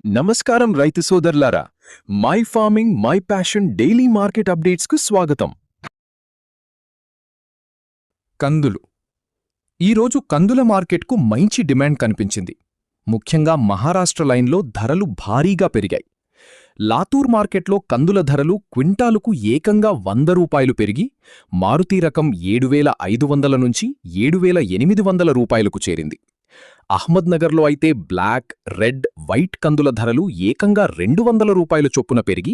నమస్కారం రైతు సోదరులారా, my farming my passion daily market అప్డేట్స్కు స్వాగతం. కందులు. ఈరోజు కందుల మార్కెట్కు మంచి డిమాండ్ కనిపించింది. ముఖ్యంగా మహారాష్ట్ర లైన్లో ధరలు భారీగా పెరిగాయి. లాతూర్ మార్కెట్లో కందుల ధరలు క్వింటాలుకు ఏకంగా 100 రూపాయలు పెరిగి మారుతీ రకం 7,500 నుంచి 7,800 రూపాయలకు చేరింది. అహ్మద్నగర్లో అయితే బ్లాక్, రెడ్, వైట్ కందుల ధరలు ఏకంగా 200 రూపాయల చొప్పున పెరిగి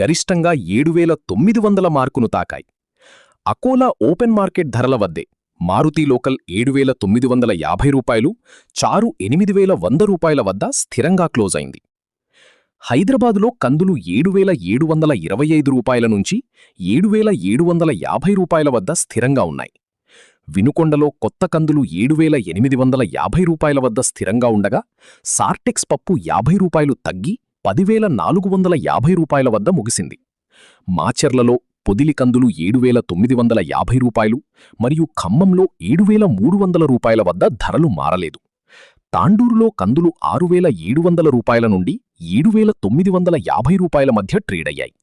గరిష్టంగా 7,900 మార్కును తాకాయి. అకోలా ఓపెన్ మార్కెట్ ధరల వద్దే మారుతి లోకల్ 7,950 రూపాయలు, చారు 8,100 రూపాయల వద్ద స్థిరంగా క్లోజ్ అయింది. హైదరాబాదులో కందులు 7,725 రూపాయల నుంచి 7,750 రూపాయల వద్ద స్థిరంగా ఉన్నాయి. వినుకొండలో కొత్త కందులు 7,850 రూపాయల వద్ద స్థిరంగా ఉండగా సార్టెక్స్ పప్పు 50 రూపాయలు తగ్గి 10,450 రూపాయల వద్ద ముగిసింది. మాచెర్లలో పొదిలి కందులు 7,950 రూపాయలు మరియు ఖమ్మంలో 7,300 రూపాయల వద్ద ధరలు మారలేదు. తాండూరులో కందులు 6,700 రూపాయల నుండి 7,950 రూపాయల మధ్య ట్రేడయ్యాయి.